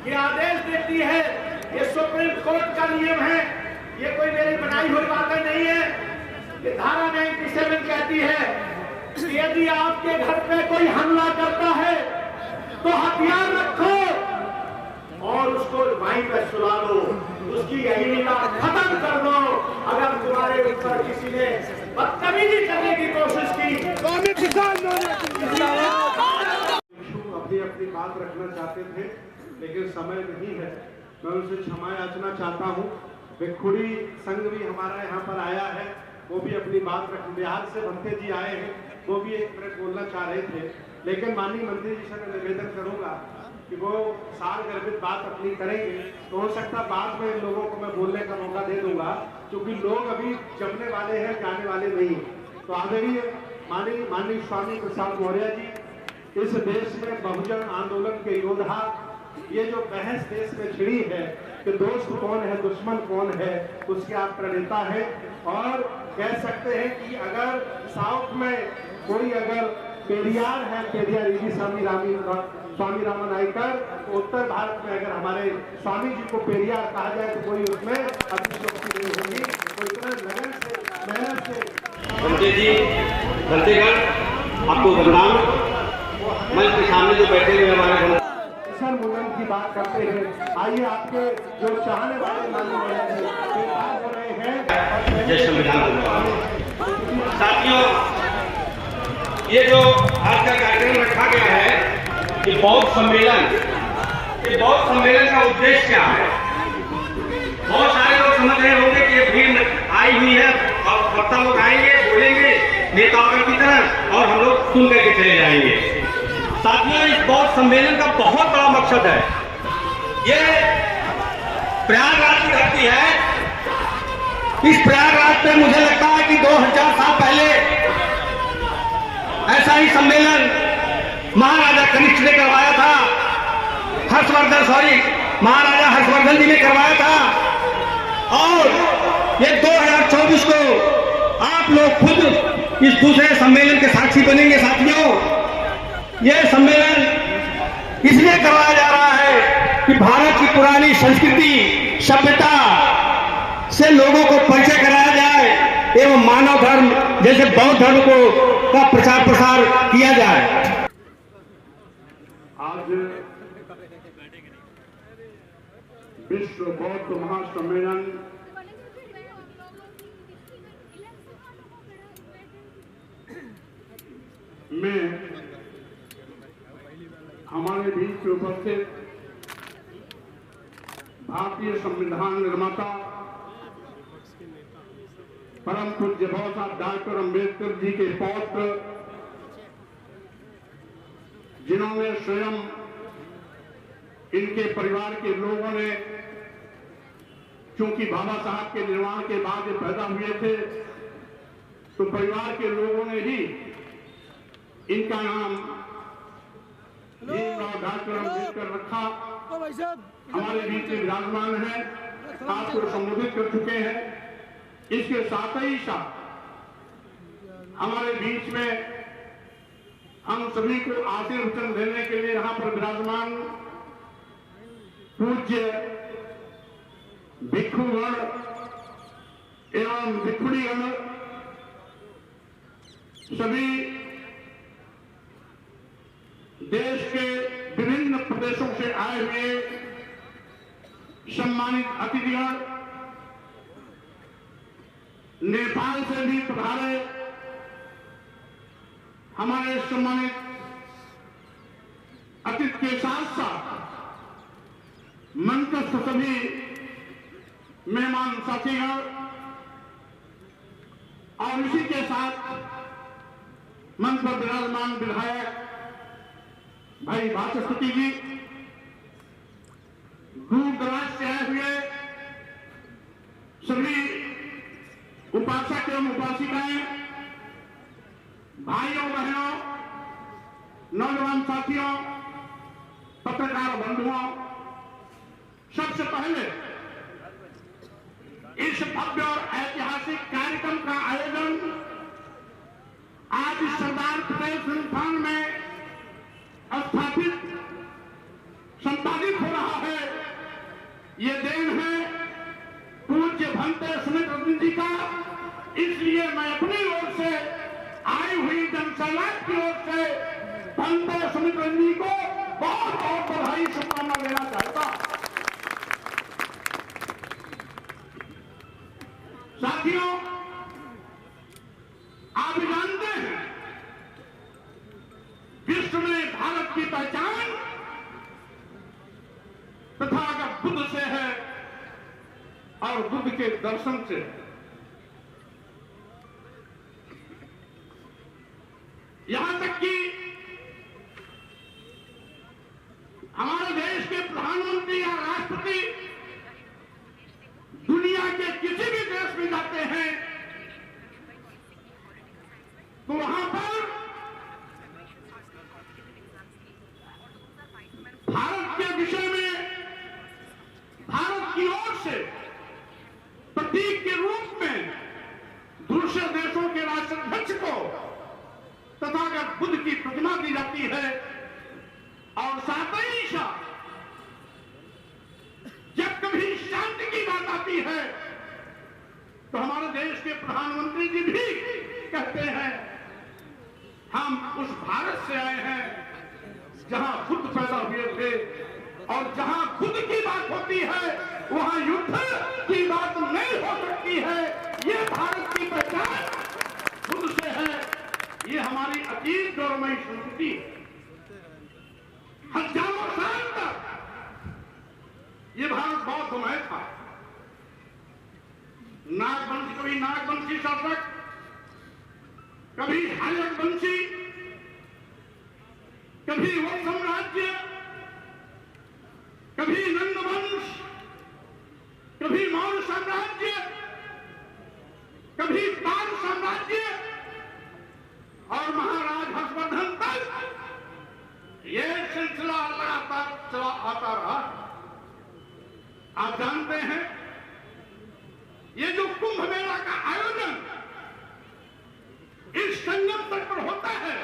ये आदेश देती है, ये सुप्रीम कोर्ट का नियम है ये कोई मेरी बनाई हुई बातें नहीं है। ये धारा 97 कहती है कि यदि आपके घर पे कोई हमला करता है तो हथियार रखो और उसको वहीं पर सुला दो, उसकी अहिंसा खत्म कर दो। अगर तुम्हारे ऊपर किसी ने बदतमीजी करने की कोशिश की तो अपनी अपनी बात रखना चाहते थे, लेकिन समय नहीं है। मैं उनसे क्षमा याचना चाहता हूँ। भिखुड़ी संघ भी हमारा यहाँ पर आया है, वो भी अपनी बात रख, बिहार से भंते जी आए हैं, वो भी एक मिनट बोलना चाह रहे थे, लेकिन माननीय मंत्री जी से मैं निवेदन करूंगा कि वो सार गर्भित बात अपनी करेंगे तो हो सकता बाद में इन लोगों को मैं बोलने का मौका दे दूंगा, क्योंकि लोग अभी जमने वाले हैं, जाने वाले नहीं। तो आदरणीय माननीय स्वामी प्रसाद मौर्य जी, इस देश में बहुजन आंदोलन के योद्धा, ये जो बहस देश में छिड़ी है कि दोस्त कौन है दुश्मन कौन है, उसके आप प्रणेता हैं। और कह सकते हैं कि अगर साउथ में कोई अगर पेरियार है, पेरियार स्वामी रामन आयकर, तो उत्तर भारत में अगर हमारे स्वामी जी को पेरियार कहा जाए तो कोई उसमें अतिशयोक्ति नहीं होगी। तो इतना लगन से मेहनत से भंते जी, भंतेगण आपको बदनाम, मंच के सामने जो बैठे हुए हमारे मुंडन की बात करते हैं। आइए आपके जो चाहने वाले माननीय हो रहे हैं। जय संविधान। साथियों, ये जो आज का कार्यक्रम रखा गया है, ये बौद्ध सम्मेलन, ये बौद्ध सम्मेलन का उद्देश्य क्या है? बहुत सारे लोग समझ रहे होंगे कि ये भीड़ आई हुई है और वक्ता लोग आएंगे, बोलेंगे नेताओं की तरह और हम लोग सुन करके चले जाएंगे। साथियों, इस बौद्ध सम्मेलन का बहुत बड़ा मकसद है। ये प्रयागराज की धरती है। इस प्रयागराज पे मुझे लगता है कि 2000 साल पहले ऐसा ही सम्मेलन महाराजा कनिष्ठ ने करवाया था, महाराजा हर्षवर्धन जी ने करवाया था। और ये 2024 को आप लोग खुद इस दूसरे सम्मेलन के साक्षी बनेंगे। साथियों, यह सम्मेलन इसलिए करवाया जा रहा है कि भारत की पुरानी संस्कृति सभ्यता से लोगों को परिचय कराया जाए एवं मानव धर्म जैसे बौद्ध धर्म का प्रचार प्रसार किया जाए। आज विश्व बौद्ध महासम्मेलन में हमारे बीच उपस्थित भारतीय संविधान निर्माता परम पूज्य बाबा साहब डॉक्टर अम्बेडकर जी के पौत्र, जिन्होंने स्वयं इनके परिवार के लोगों ने, क्योंकि बाबा साहब के निर्माण के बाद ये पैदा हुए थे, तो परिवार के लोगों ने ही इनका नाम डॉक्टर अम्बेडकर रखा। हमारे बीच में विराजमान है, आपको संबोधित कर चुके हैं। इसके साथ ही साथ हमारे बीच में हम सभी को आशीर्वचन देने के लिए यहाँ पर विराजमान पूज्य भिक्षुगण एवं भिक्षुणीगण सभी देश के विभिन्न प्रदेशों से आए हुए सम्मानित अतिथिगण, नेपाल से भी पधारे हमारे सम्मानित अतिथि के साथ साथ मंचस्थ सभी मेहमान साथीगण और इसी के साथ मंच पर विराजमान विधायक भाई वाचस्पति जी, दूर दराज से आए हुए सभी उपासक एवं उपासिकाएं, भाइयों बहनों, नौजवान साथियों, पत्रकार बंधुओं, सबसे पहले इस भव्य और ऐतिहासिक कार्यक्रम का आयोजन आज सरदार पटेल संस्थान में स्थापित संपादित हो रहा है। ये देन है पूज्य भंते सुमित रत्न जी का। इसलिए मैं अपनी ओर से आई हुई जनसैलाब की ओर से भंते सुमित रत्न जी को बहुत बहुत बधाई शुभकामना देना चाहता। साथियों, आप जानते हैं विश्व में भारत की पहचान तथागत बुद्ध से है और बुद्ध के दर्शन से। यहां तक कि हमारे देश के प्रधानमंत्री या राष्ट्रपति दुनिया के किसी भी देश में जाते हैं तो वहां पर भारत के विषय में भारत की ओर से प्रतीक के रूप में दूसरे देशों के राष्ट्राध्यक्ष को तथागत बुद्ध की प्रतिमा दी जाती है। और साथ ही साथ जब कभी शांति की बात आती है तो हमारे देश के प्रधानमंत्री जी भी कहते हैं हम उस भारत से आए हैं जहां बुद्ध पैदा हुए थे, और जहां बुद्ध की बात होती है वहां युद्ध की बात नहीं हो सकती है। ये भारत की पहचान बुद्ध से है। ये हमारी अतीत गौरवमयी संस्कृति है। हजारों साल तक ये भारत बौद्धमय था। नागवंशी, कभी नागवंशी शासक, कभी हायक वंशी, कभी वत्स साम्राज्य, कभी नंद वंश, कभी मौर्य साम्राज्य, कभी पाल साम्राज्य और महाराज हर्षवर्धन तक ये सिलसिला लगातार चला आता रहा। आप जानते हैं ये जो कुंभ मेला का आयोजन इस संगम तट पर होता है,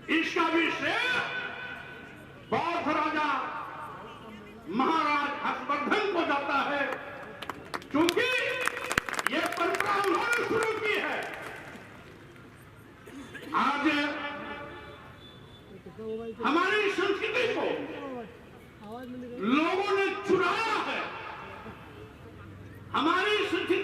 इसका भी श्रेय बौद्ध राजा महाराज हर्षवर्धन को जाता है, क्योंकि ये परंपरा उन्होंने शुरू की है। आज हमारी संस्कृति को लोगों ने चुराया है। हमारी संस्कृति